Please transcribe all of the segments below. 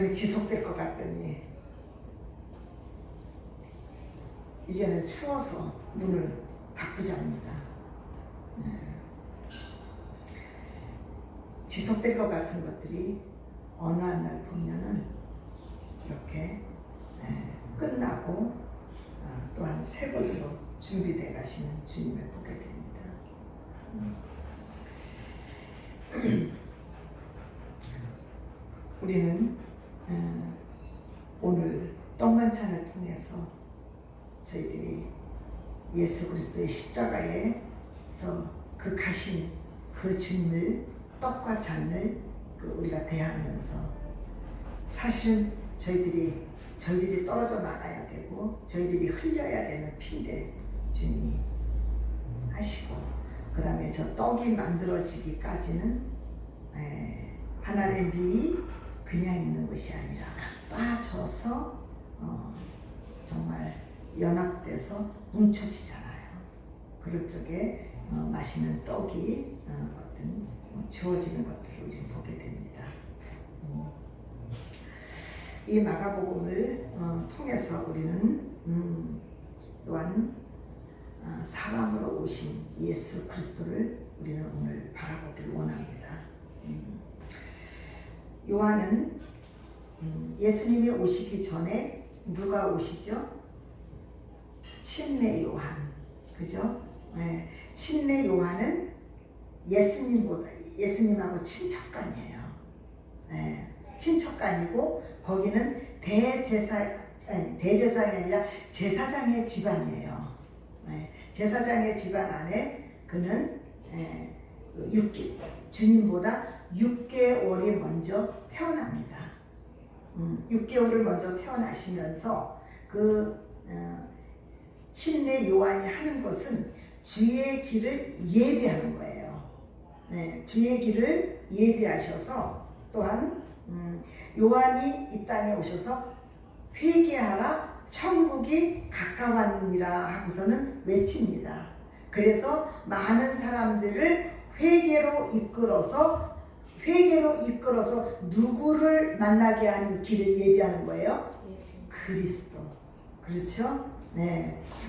여름이 지속될 것 같더니 이제는 추워서 문을 닫고자합니다. 지속될 것 같은 것들이 어느 한 날 보면은 이렇게 끝나고 또한 새 것으로 준비되어 가시는 주님을 보게 됩니다. 우리는 오늘 떡만찬을 통해서 저희들이 예수 그리스도의 십자가에서 그 가신 그 주님을 떡과 잔을 우리가 대하면서 사실은 저희들이 떨어져 나가야 되고 저희들이 흘려야 되는 피인데 주님이 하시고 그 다음에 저 떡이 만들어지기까지는 하나님의 밀이 그냥 있는 것이 아니라 빠져서 정말 연합돼서 뭉쳐지잖아요. 그럴 적에 맛있는 떡이 어떤 주어지는 것들을 우리는 보게 됩니다. 이 마가복음을 통해서 우리는 또한 사람으로 오신 예수 그리스도를 우리는 오늘 바라보길 원합니다. 요한은 예수님이 오시기 전에 누가 오시죠? 침례 요한, 그죠? 침례 요한은 예수님하고 친척간이에요. 친척간이고 거기는 대제사장이 아니라 제사장의 집안이에요. 제사장의 집안 안에 그는 주님보다 6개월이 먼저 태어납니다. 6개월을 먼저 태어나시면서 침례 요한이 하는 것은 주의 길을 예비하는 거예요. 주의 길을 예비하셔서 또한 요한이 이 땅에 오셔서 회개하라 천국이 가까웠느니라 하고서는 외칩니다. 그래서 많은 사람들을 회개로 이끌어서 누구를 만나게 하는 길을 예비하는 거예요? 그리스도. 그렇죠?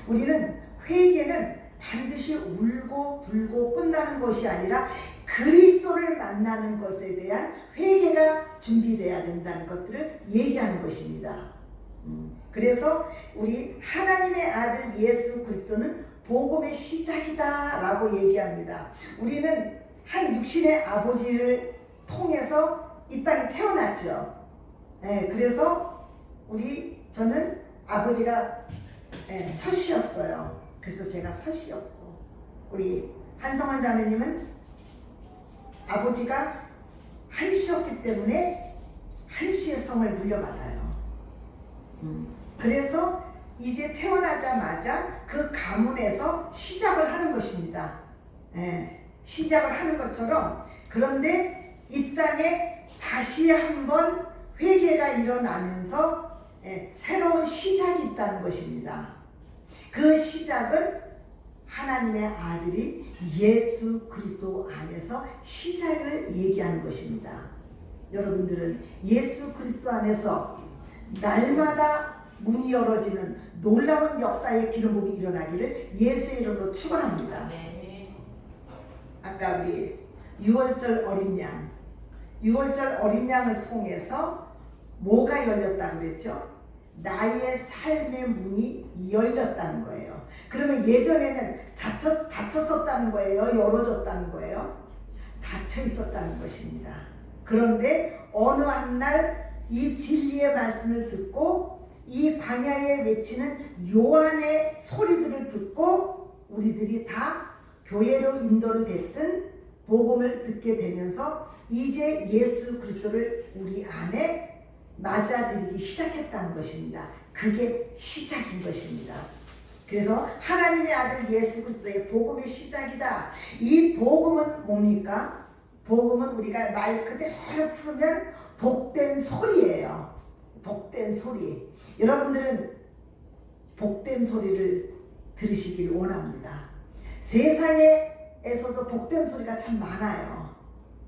우리는 회개는 반드시 울고 불고 끝나는 것이 아니라 그리스도를 만나는 것에 대한 회개가 준비되어야 된다는 것들을 얘기하는 것입니다. 그래서 우리 하나님의 아들 예수 그리스도는 복음의 시작이다 라고 얘기합니다. 우리는 한 육신의 아버지를 통해서 이 땅에 태어났죠. 그래서 저는 아버지가 서씨였어요. 그래서 제가 서씨였고 우리 한성환 자매님은 아버지가 한씨였기 때문에 한씨의 성을 물려받아요. 그래서 이제 태어나자마자 그 가문에서 시작을 하는 것입니다. 시작을 하는 것처럼 그런데 이 땅에 다시 한번 회개가 일어나면서 새로운 시작이 있다는 것입니다. 그 시작은 하나님의 아들이 예수 그리스도 안에서 시작을 얘기하는 것입니다. 여러분들은 예수 그리스도 안에서 날마다 문이 열어지는 놀라운 역사의 기름부음이 일어나기를 예수의 이름으로 축원합니다. 아까 우리 6월절 어린 양을 통해서 뭐가 열렸다고 그랬죠? 나의 삶의 문이 열렸다는 거예요. 그러면 예전에는 닫혔었다는 거예요? 열어졌다는 거예요? 닫혀 있었다는 것입니다. 그런데 어느 한 날 이 진리의 말씀을 듣고 이 광야에 외치는 요한의 소리들을 듣고 우리들이 다 교회로 인도를 됐든 복음을 듣게 되면서 이제 예수 그리스도를 우리 안에 맞아들이기 시작했다는 것입니다. 그게 시작인 것입니다. 그래서 하나님의 아들 예수 그리스도의 복음의 시작이다. 이 복음은 뭡니까? 복음은 우리가 말 그대로 풀으면 복된 소리예요. 복된 소리. 여러분들은 복된 소리를 들으시길 원합니다. 세상에서도 복된 소리가 참 많아요.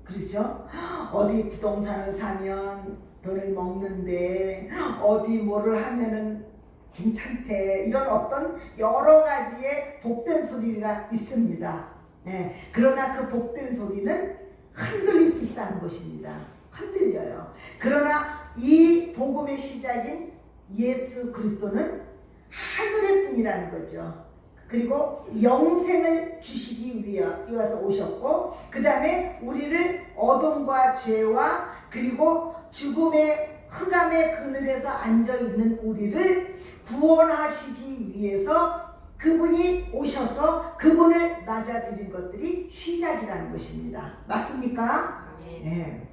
그렇죠? 어디 부동산을 사면 너를 먹는데 어디 뭐를 하면은 괜찮대, 이런 어떤 여러 가지의 복된 소리가 있습니다. 예, 그러나 그 복된 소리는 흔들릴 수 있다는 것입니다. 흔들려요. 그러나 이 복음의 시작인 예수 그리스도는 하늘의 분이라는 거죠. 그리고 영생을 주시기 위해서 오셨고, 그 다음에 우리를 어둠과 죄와 그리고 죽음의 흑암의 그늘에서 앉아있는 우리를 구원하시기 위해서 그분이 오셔서 그분을 맞아들인 것들이 시작이라는 것입니다. 맞습니까? 네.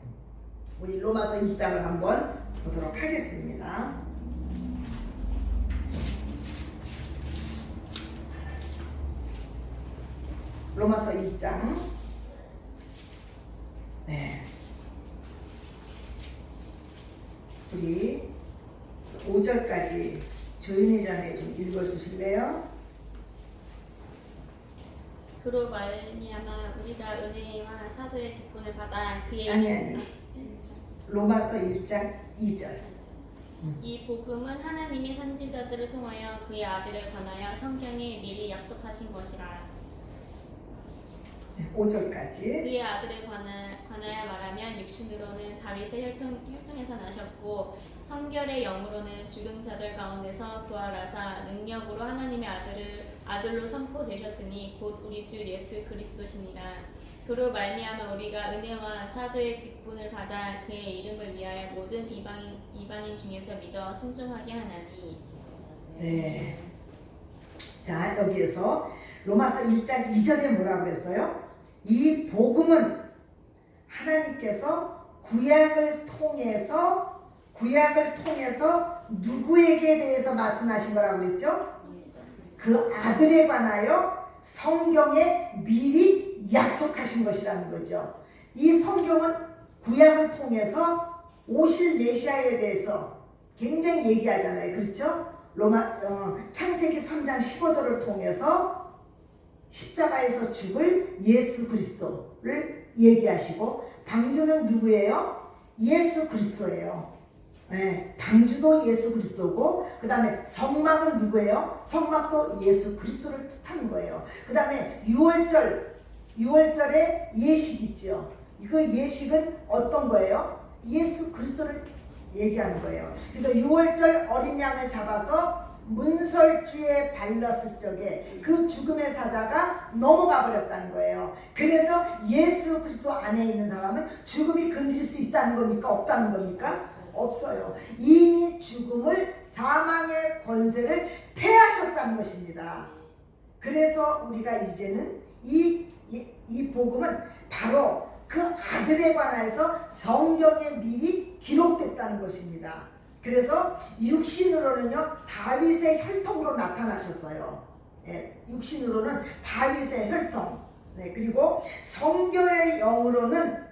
우리 로마서 1장을 한번 보도록 하겠습니다. 로마서 1장. 네. 우리 5절까지 조인희 자매 좀 읽어주실래요? 그로 말미암아 우리가 은혜와 사도의 직분을 받아 그의 아니. 로마서 1장 2절. 이 복음은 하나님이 선지자들을 통하여 그의 아들에 관하여 성경에 미리 약속하신 것이라. 5절까지. 그의 아들에 관하여 말하면 육신으로는 다윗의 혈통에서 나셨고 성결의 영으로는 죽은 자들 가운데서 부활하사 능력으로 하나님의 아들로 선포되셨으니 곧 우리 주 예수 그리스도시니라. 그로 말미암아 우리가 은혜와 사도의 직분을 받아 그의 이름을 위하여 모든 이방인 중에서 믿어 순종하게 하나니. 네. 자, 여기에서 로마서 1장 2절에 뭐라고 그랬어요? 이 복음은 하나님께서 구약을 통해서 누구에게 대해서 말씀하신 거라고 그랬죠? 그 아들에 관하여 성경에 미리 약속하신 것이라는 거죠. 이 성경은 구약을 통해서 오실 메시아에 대해서 굉장히 얘기하잖아요. 그렇죠? 창세기 3장 15절을 통해서 십자가에서 죽을 예수 그리스도를 얘기하시고, 방주는 누구예요? 예수 그리스도예요. 네, 방주도 예수 그리스도고, 그 다음에 성막은 누구예요? 성막도 예수 그리스도를 뜻하는 거예요. 그 다음에 6월절에 예식 있죠. 그 예식은 어떤 거예요? 예수 그리스도를 얘기하는 거예요. 그래서 6월절 어린 양을 잡아서 문설주에 발랐을 적에 그 죽음의 사자가 넘어가 버렸다는 거예요. 그래서 예수 그리스도 안에 있는 사람은 죽음이 건드릴 수 있다는 겁니까? 없다는 겁니까? 없어요. 이미 죽음을, 사망의 권세를 패하셨다는 것입니다. 그래서 우리가 이제는 이 복음은 바로 그 아들에 관해서 성경에 미리 기록됐다는 것입니다. 그래서 육신으로는요, 다윗의 혈통으로 나타나셨어요. 예, 육신으로는 다윗의 혈통. 네, 그리고 성결의 영으로는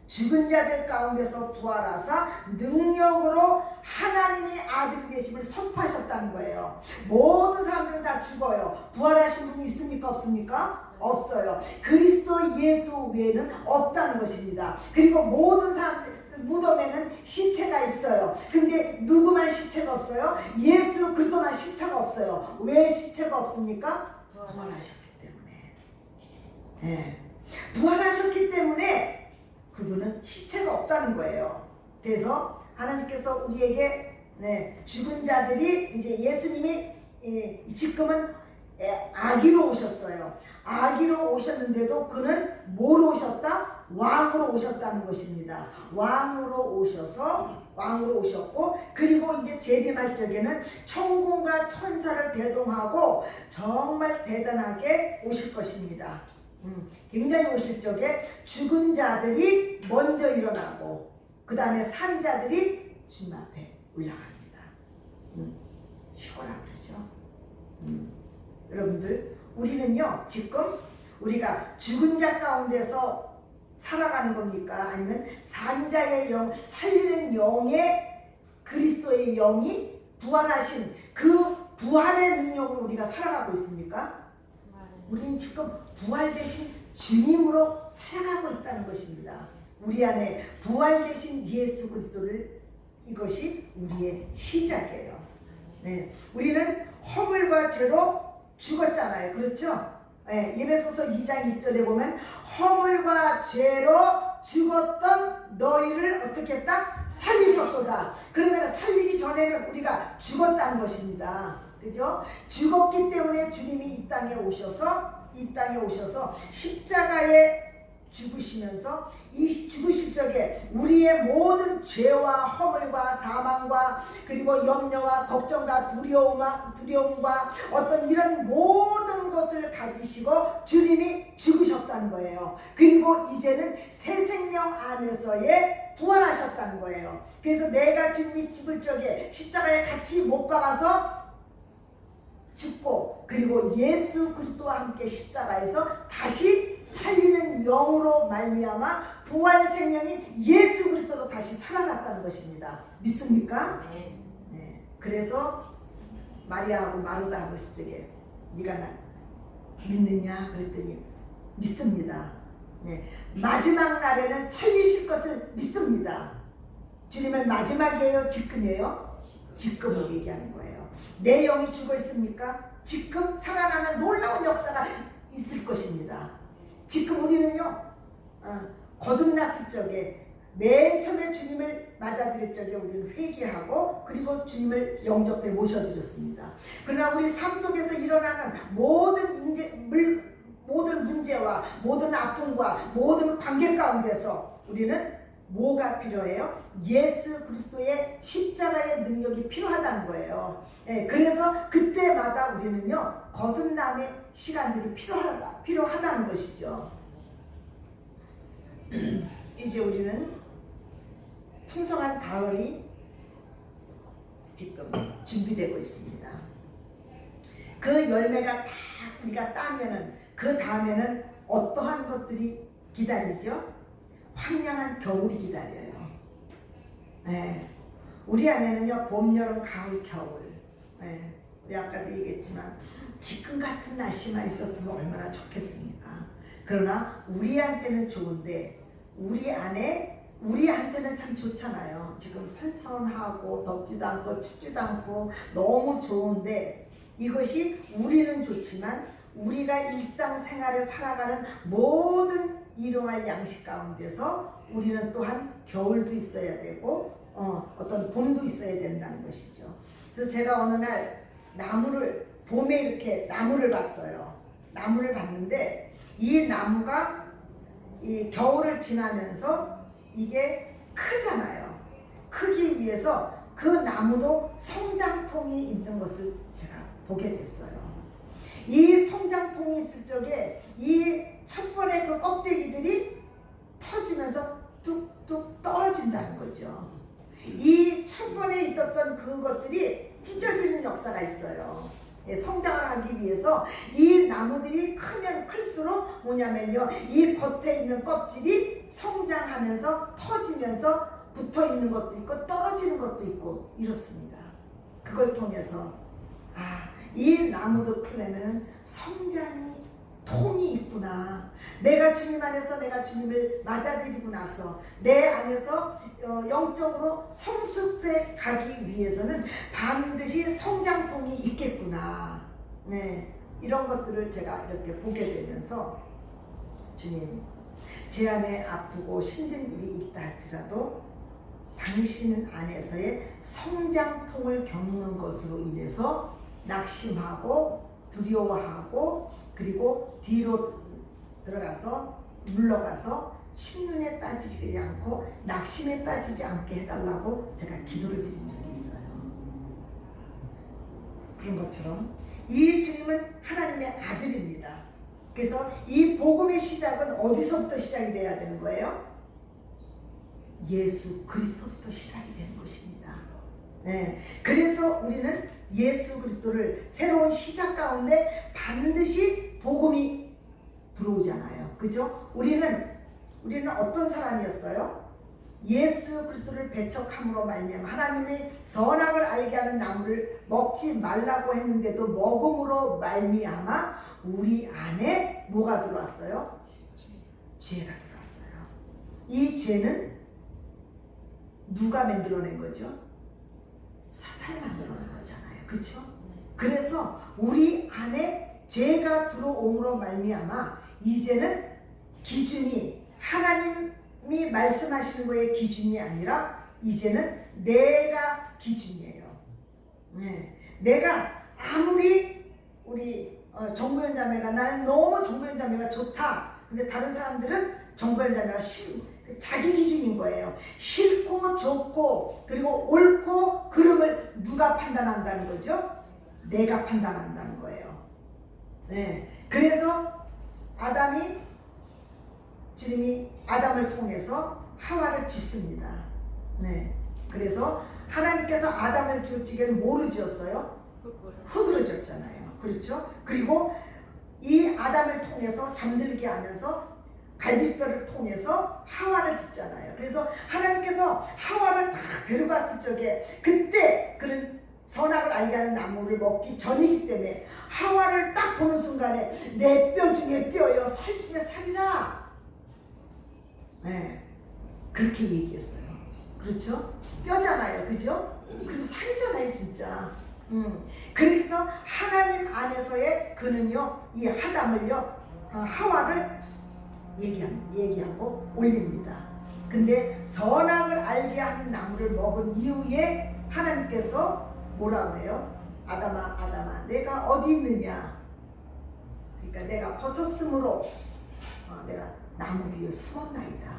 죽은 자들 가운데서 부활하사 능력으로 하나님의 아들이 되심을 선포하셨다는 거예요. 모든 사람들은 다 죽어요. 부활하신 분이 있습니까? 없습니까? 없어요. 그리스도 예수 외에는 없다는 것입니다. 그리고 모든 사람들 무덤에는 시체가 있어요. 근데 누구만 시체가 없어요? 예수 그리스도만 시체가 없어요. 왜 시체가 없습니까? 부활하셨기 때문에. 네. 부활하셨기 때문에 그분은 시체가 없다는 거예요. 그래서 하나님께서 우리에게 죽은 자들이, 이제 예수님이 지금은 아기로 오셨어요. 아기로 오셨는데도 그는 뭐로 오셨다? 왕으로 오셨다는 것입니다. 왕으로 오셨고, 그리고 이제 재림할 적에는 천군과 천사를 대동하고 정말 대단하게 오실 것입니다. 굉장히 오실 적에 죽은 자들이 먼저 일어나고, 그 다음에 산 자들이 주님 앞에 올라갑니다. 쉬거라 그러죠. 여러분들, 우리는요, 지금 우리가 죽은 자 가운데서 살아가는 겁니까? 아니면 산자의 영, 살리는 영의 그리스도의 영이 부활하신 그 부활의 능력으로 우리가 살아가고 있습니까? 우리는 지금 부활되신 주님으로 살아가고 있다는 것입니다. 우리 안에 부활되신 예수 그리스도를 이것이 우리의 시작이에요. 네, 우리는 허물과 죄로 죽었잖아요. 그렇죠? 네, 에베소서 2장 2절에 보면 허물과 죄로 죽었던 너희를 어떻게 했다? 살리셨도다. 그러면 살리기 전에는 우리가 죽었다는 것입니다. 그죠? 죽었기 때문에 주님이 이 땅에 오셔서 십자가에 죽으시면서 이 죽으실 적에 우리의 모든 죄와 허물과 사망과 그리고 염려와 걱정과 두려움과 어떤 이런 모든 것을 가지시고 주님이 죽으셨다는 거예요. 그리고 이제는 새 생명 안에서의 부활하셨다는 거예요. 그래서 내가 주님이 죽을 적에 십자가에 같이 못 박아서 죽고 그리고 예수 그리스도와 함께 십자가에서 다시 살리는 영으로 말미암아 부활 생명인 예수 그리스도로 다시 살아났다는 것입니다. 믿습니까? 네. 그래서 마리아하고 마르다하고 했을 적에 네가 나 믿느냐 그랬더니 믿습니다. 네. 마지막 날에는 살리실 것을 믿습니다. 주님은 마지막이에요? 지금이에요? 지금을 얘기하는 거예요. 내 영이 죽어 있습니까? 지금 살아나는 놀라운 역사가 있을 것입니다. 지금 우리는요 거듭났을 적에 맨 처음에 주님을 맞아들일 적에 우리는 회개하고 그리고 주님을 영접해 모셔드렸습니다. 그러나 우리 삶 속에서 일어나는 모든 문제와 모든 아픔과 모든 관계 가운데서 우리는 뭐가 필요해요? 예수 그리스도의 십자가의 능력이 필요하다는 거예요. 네, 그래서 그때마다 우리는요 거듭남의 시간들이 필요하다는 것이죠. 이제 우리는 풍성한 가을이 지금 준비되고 있습니다. 그 열매가 다 우리가 따면은 그 다음에는 어떠한 것들이 기다리죠? 황량한 겨울이 기다려요. 네. 우리 안에는요 봄, 여름, 가을, 겨울. 네. 우리 아까도 얘기했지만 지금 같은 날씨만 있었으면 얼마나 좋겠습니까? 그러나 우리한테는 좋은데 우리한테는 참 좋잖아요. 지금 선선하고 덥지도 않고 춥지도 않고 너무 좋은데 이것이 우리는 좋지만 우리가 일상생활에 살아가는 모든 일용할 양식 가운데서 우리는 또한 겨울도 있어야 되고 어떤 봄도 있어야 된다는 것이죠. 그래서 제가 어느 날 봄에 이렇게 나무를 봤어요. 나무를 봤는데 이 나무가 이 겨울을 지나면서 이게 크잖아요. 크기 위해서 그 나무도 성장통이 있는 것을 제가 보게 됐어요. 이 성장통이 있을 적에 이 첫 번의 그 껍데기들이 터지면서 뚝뚝 떨어진다는 거죠. 이 첫 번에 있었던 그것들이 찢어지는 역사가 있어요. 성장을 하기 위해서 이 나무들이 크면 클수록 뭐냐면요 이 겉에 있는 껍질이 성장하면서 터지면서 붙어있는 것도 있고 떨어지는 것도 있고 이렇습니다. 그걸 통해서 이 나무도 크려면 성장이 통이 있구나. 내가 주님 안에서 내가 주님을 맞아들이고 나서 내 안에서 영적으로 성숙해 가기 위해서는 반드시 성장통이 있겠구나. 네, 이런 것들을 제가 이렇게 보게 되면서 주님, 제 안에 아프고 힘든 일이 있다 할지라도 당신 안에서의 성장통을 겪는 것으로 인해서 낙심하고 두려워하고 그리고 뒤로 들어가서 물러가서 침눈에 빠지지 않고 낙심에 빠지지 않게 해달라고 제가 기도를 드린 적이 있어요. 그런 것처럼 이 주님은 하나님의 아들입니다. 그래서 이 복음의 시작은 어디서부터 시작이 돼야 되는 거예요? 예수 그리스도부터 시작이 되는 것입니다. 네, 그래서 우리는 예수 그리스도를 새로운 시작 가운데 반드시 복음이 들어오잖아요. 그죠? 우리는 어떤 사람이었어요? 예수 그리스도를 배척함으로 말미암아 하나님의 선악을 알게 하는 나무를 먹지 말라고 했는데도 먹음으로 말미암아 우리 안에 뭐가 들어왔어요? 죄가 들어왔어요. 이 죄는 누가 만들어낸 거죠? 사탄이 만들어낸 거잖아요. 그렇죠? 그래서 우리 안에 죄가 들어옴으로 말미암아 이제는 기준이 하나님이 말씀하시는 거의 기준이 아니라 이제는 내가 기준이에요. 네. 내가 아무리 우리 정보현 자매가 나는 너무 정보현 자매가 좋다. 근데 다른 사람들은 정보현 자매가 자기 기준인 거예요. 싫고 좋고 그리고 옳고 그름을 누가 판단한다는 거죠? 내가 판단한다는 거예요. 네. 그래서 주님이 아담을 통해서 하와를 짓습니다. 네. 그래서 하나님께서 아담을 지을 뭐로 지었어요? 흙으로 지었잖아요. 그렇죠? 그리고 이 아담을 통해서 잠들게 하면서 갈비뼈를 통해서 하와를 짓잖아요. 그래서 하나님께서 하와를 딱 데려갔을 적에 그때 그런 선악을 알게 하는 나무를 먹기 전이기 때문에 하와를 딱 보는 순간에 내 뼈 중에 뼈요 살 중에 살이라. 네, 그렇게 얘기했어요. 그렇죠? 뼈잖아요. 그죠? 그리고 살이잖아요 진짜. 그래서 하나님 안에서의 그는요 이 아담을요 하와를 얘기하고 올립니다. 근데 선악을 알게 하는 나무를 먹은 이후에 하나님께서 뭐라고 해요? 아담아 내가 어디 있느냐? 그러니까 내가 벗었으므로 내가 나무 뒤에 숨었나이다.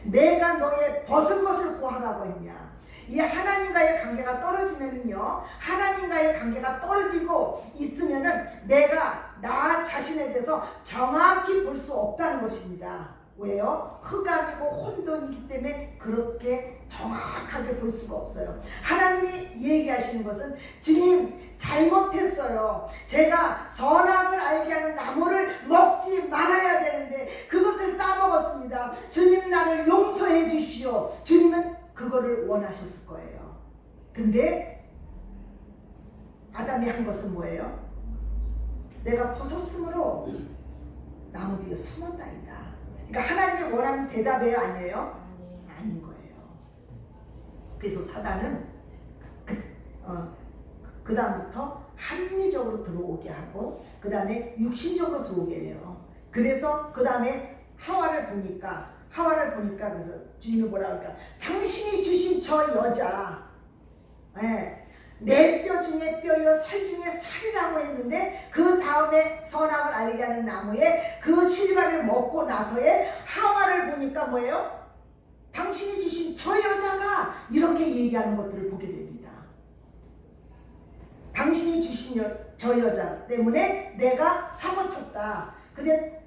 내가 너의 벗은 것을 구하라고 했냐? 이 하나님과의 관계가 떨어지면은요, 하나님과의 관계가 떨어지고 있으면은 내가 나 자신에 대해서 정확히 볼 수 없다는 것입니다. 왜요? 흑암이고 혼돈이기 때문에 그렇게 정확하게 볼 수가 없어요. 하나님이 얘기하시는 것은 주님 잘못했어요. 제가 선악을 알게 하는 나무를 먹지 말아야 되는데 그것을 따먹었습니다. 주님 나를 용서해 주시오. 주님은 그거를 원하셨을 거예요. 근데 아담이 한 것은 뭐예요? 내가 벗었으므로 나무 뒤에 숨었다이다. 그러니까 하나님이 원하는 대답이 아니에요? 아닌 거예요. 그래서 사단은 그 다음부터 합리적으로 들어오게 하고 그 다음에 육신적으로 들어오게 해요. 그래서 그 다음에 하와를 보니까 그래서 주님이 뭐라고 할까? 당신이 주신 저 여자, 내 뼈 중에 뼈요 살 중에 살이라고 했는데 그 다음에 선악을 알게 하는 나무에 그 실과를 먹고 나서의 하와를 보니까 뭐예요? 당신이 주신 저 여자가 이렇게 얘기하는 것들을 보게 됩니다. 당신이 주신 저 여자 때문에 내가 사고쳤다. 근데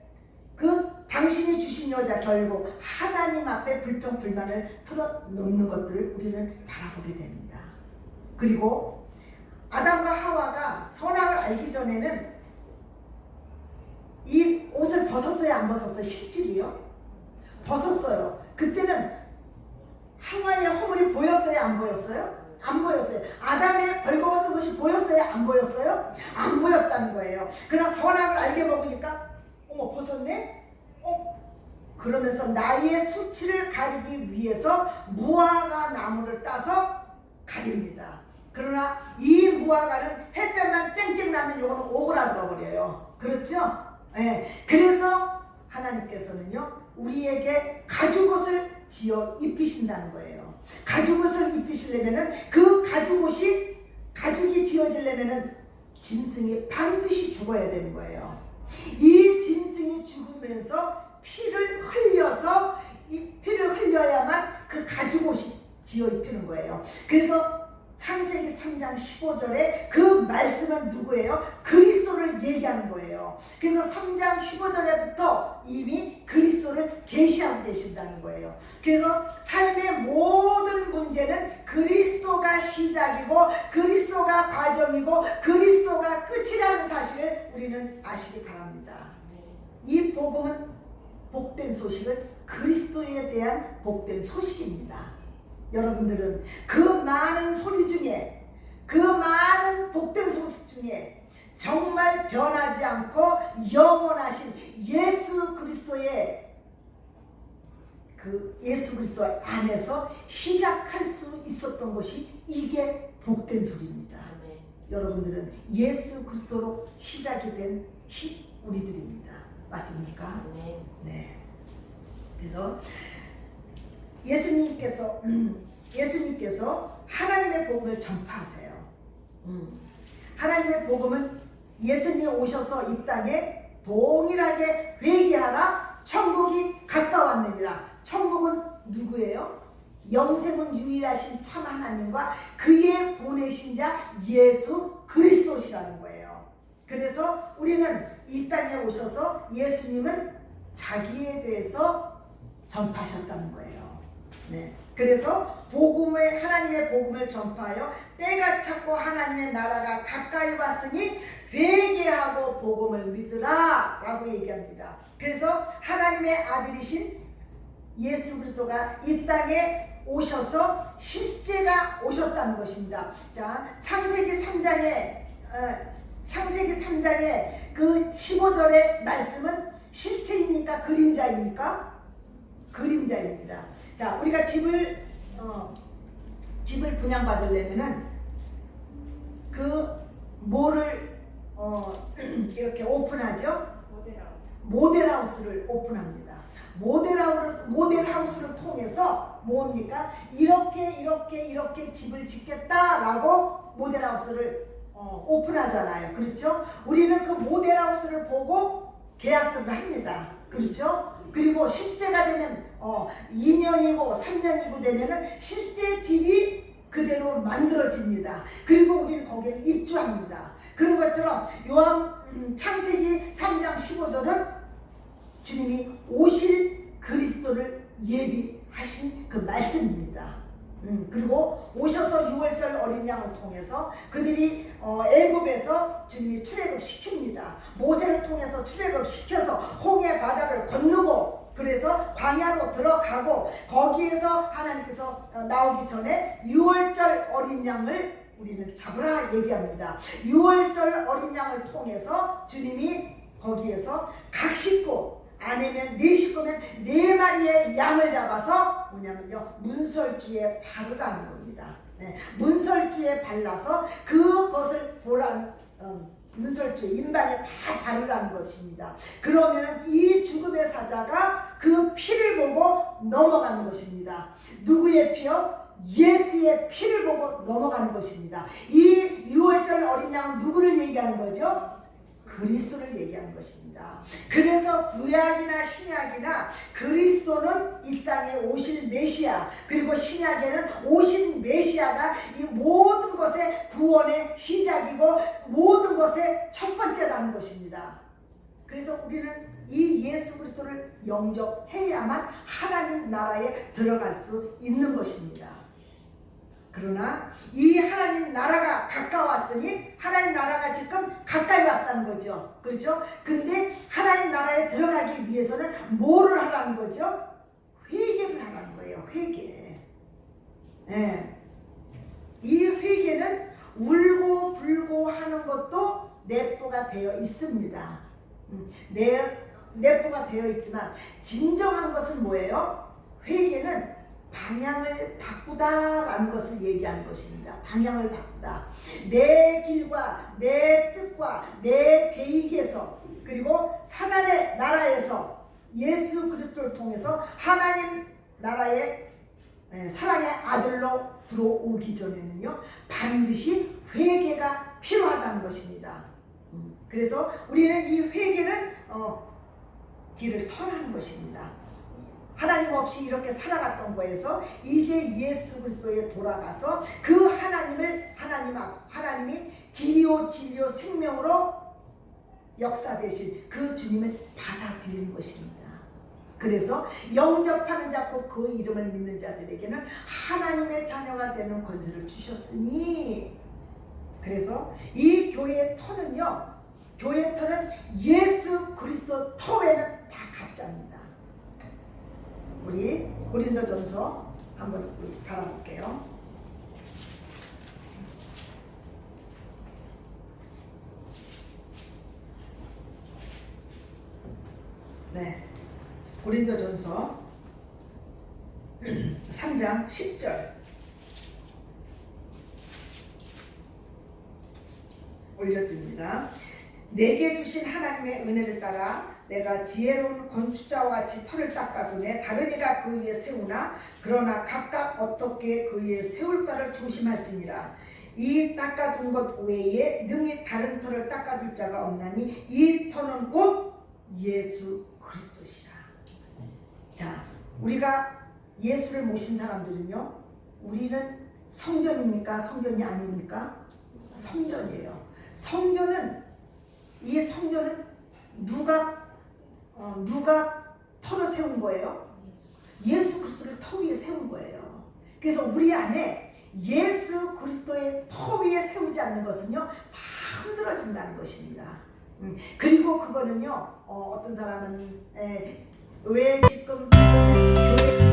그 당신이 주신 여자 결국 하나님 앞에 불평불만을 털어놓는 것들을 우리는 바라보게 됩니다. 그리고 아담과 하와가 선악을 알기 전에는 이 옷을 벗었어요? 안 벗었어요? 실질이요? 벗었어요. 그때는 하와의 허물이 보였어요? 안 보였어요? 안 보였어요. 아담의 벌거벗은 것이 보였어요? 안 보였어요? 안 보였다는 거예요. 그러나 선악을 알게 먹으니까 어머 벗었네? 그러면서 나의 수치를 가리기 위해서 무화과 나무를 따서 가립니다. 그러나 이 무화과는 햇볕만 쨍쨍 나면 이거는 오그라들어 버려요. 그렇죠? 네. 그래서 하나님께서는요 우리에게 가죽옷을 지어 입히신다는 거예요. 가죽옷을 입히시려면은 그 가죽이 지어지려면은 짐승이 반드시 죽어야 되는 거예요. 이 짐승이 죽으면서 피를 흘려야만 그 가죽옷이 지어 입히는 거예요. 그래서 창세기 3장 15절에 그 말씀은 누구예요? 그리스도를 얘기하는 거예요. 그래서 3장 15절에부터 이미 그리스도를 계시하고 계신다는 거예요. 그래서 삶의 모든 문제는 그리스도가 시작이고 그리스도가 과정이고 그리스도가 끝이라는 사실을 우리는 아시기 바랍니다. 이 복음은 복된 소식은 그리스도에 대한 복된 소식입니다. 여러분들은 그 많은 소리 중에 그 많은 복된 소식 중에 정말 변하지 않고 영원하신 예수 그리스도의 그 그 예수 그리스도 안에서 시작할 수 있었던 것이 이게 복된 소리입니다. 아멘. 여러분들은 예수 그리스도로 시작이 된 우리들입니다. 맞습니까? 아멘. 네. 그래서 예수님께서 하나님의 복음을 전파하세요. 하나님의 복음은 예수님이 오셔서 이 땅에 동일하게 회개하라 천국이 가까웠느니라. 천국은 누구예요? 영생은 유일하신 참 하나님과 그의 보내신 자 예수 그리스도시라는 거예요. 그래서 우리는 이 땅에 오셔서 예수님은 자기에 대해서 전파하셨다는 거예요. 네. 그래서 하나님의 복음을 전파하여 때가 찼고 하나님의 나라가 가까이 왔으니 회개하고 복음을 믿으라 라고 얘기합니다. 그래서 하나님의 아들이신 예수 그리스도가 이 땅에 오셔서 실제가 오셨다는 것입니다. 자, 창세기 3장의 그 15절의 말씀은 실체입니까? 그림자입니까? 그림자입니다. 자, 우리가 집을 분양받으려면은 뭐를 이렇게 오픈하죠? 모델하우스를 오픈합니다. 모델하우스를 통해서 뭡니까? 이렇게 집을 짓겠다라고 모델하우스를 오픈하잖아요. 그렇죠? 우리는 그 모델하우스를 보고 계약들을 합니다. 그렇죠? 그리고 실제가 되면 2년이고 3년이고 되면은 실제 집이 그대로 만들어집니다. 그리고 우리는 거기를 입주합니다. 그런 것처럼 창세기 3장 15절은 주님이 오실 그리스도를 예비하신 그 말씀입니다. 그리고 오셔서 6월절 어린 양을 통해서 그들이 애굽에서 주님이 출애굽 시킵니다. 모세를 통해서 출애굽 시켜서 홍해 바다를 건너고 그래서 광야로 들어가고 거기에서 하나님께서 나오기 전에 6월절 어린 양을 우리는 잡으라 얘기합니다. 6월절 어린 양을 통해서 주님이 거기에서 각 식구 아니면 4식구면 4마리의 양을 잡아서 뭐냐면요 문설주에 바르라는 겁니다. 네, 문설주에 발라서 그것을 문설주 인방에 다 바르라는 것입니다. 그러면 이 죽음의 사자가 그 피를 보고 넘어가는 것입니다. 누구의 피요? 예수의 피를 보고 넘어가는 것입니다. 이 6월절 어린 양은 누구를 얘기하는 거죠? 그리스도를 얘기하는 것입니다. 그래서 구약이나 신약이나 그리스도는 이 땅에 오실 메시아, 그리고 신약에는 오신 메시아가 이 모든 것의 구원의 시작이고 모든 것의 첫 번째라는 것입니다. 그래서 우리는 이 예수 그리스도를 영접해야만 하나님 나라에 들어갈 수 있는 것입니다. 그러나 이 하나님 나라가 가까웠으니 하나님 나라가 지금 가까이 왔다는 거죠. 그렇죠? 근데 하나님 나라에 들어가기 위해서는 뭐를 하라는 거죠? 회개를 하라는 거예요. 회개. 네. 이 회개는 울고 불고 하는 것도 내포가 되어 있습니다. 내포가 되어 있지만 진정한 것은 뭐예요? 회개는 방향을 바꾸다라는 것을 얘기하는 것입니다. 방향을 바꾸다. 내 길과 내 뜻과 내 계획에서 그리고 사단의 나라에서 예수 그리스도를 통해서 하나님 나라의 사랑의 아들로 들어오기 전에는요 반드시 회개가 필요하다는 것입니다. 그래서 우리는 이 회개는 길을 터나는 것입니다. 하나님 없이 이렇게 살아갔던 거에서 이제 예수 그리스도에 돌아가서 그 하나님이 길이요 진리요 생명으로 역사되신 그 주님을 받아들이는 것입니다. 그래서 영접하는 자 곧 그 이름을 믿는 자들에게는 하나님의 자녀가 되는 권세를 주셨으니, 그래서 이 교회의 터는요, 교회의 터는 예수 그리스도 터 외에는 다 가짜입니다. 우리 고린도전서 한번 우리 바라볼게요. 네, 고린도전서 3장 10절 올려드립니다. 내게 주신 하나님의 은혜를 따라 내가 지혜로운 건축자와 같이 터를 닦아두매 다른 이가 그 위에 세우나 그러나 각각 어떻게 그 위에 세울까를 조심할지니라. 이 닦아둔 것 외에 능히 다른 터를 닦아줄 자가 없나니 이 터는 곧 예수 그리스도시라. 자, 우리가 예수를 모신 사람들은요, 우리는 성전입니까? 성전이 아닙니까? 성전이에요. 이 성전은 누가 터를 세운 거예요? 예수 그리스도를 터 위에 세운 거예요. 그래서 우리 안에 예수 그리스도의 터 위에 세우지 않는 것은요, 다 흔들어진다는 것입니다. 그리고 그거는요, 어떤 사람은 왜 지금 교회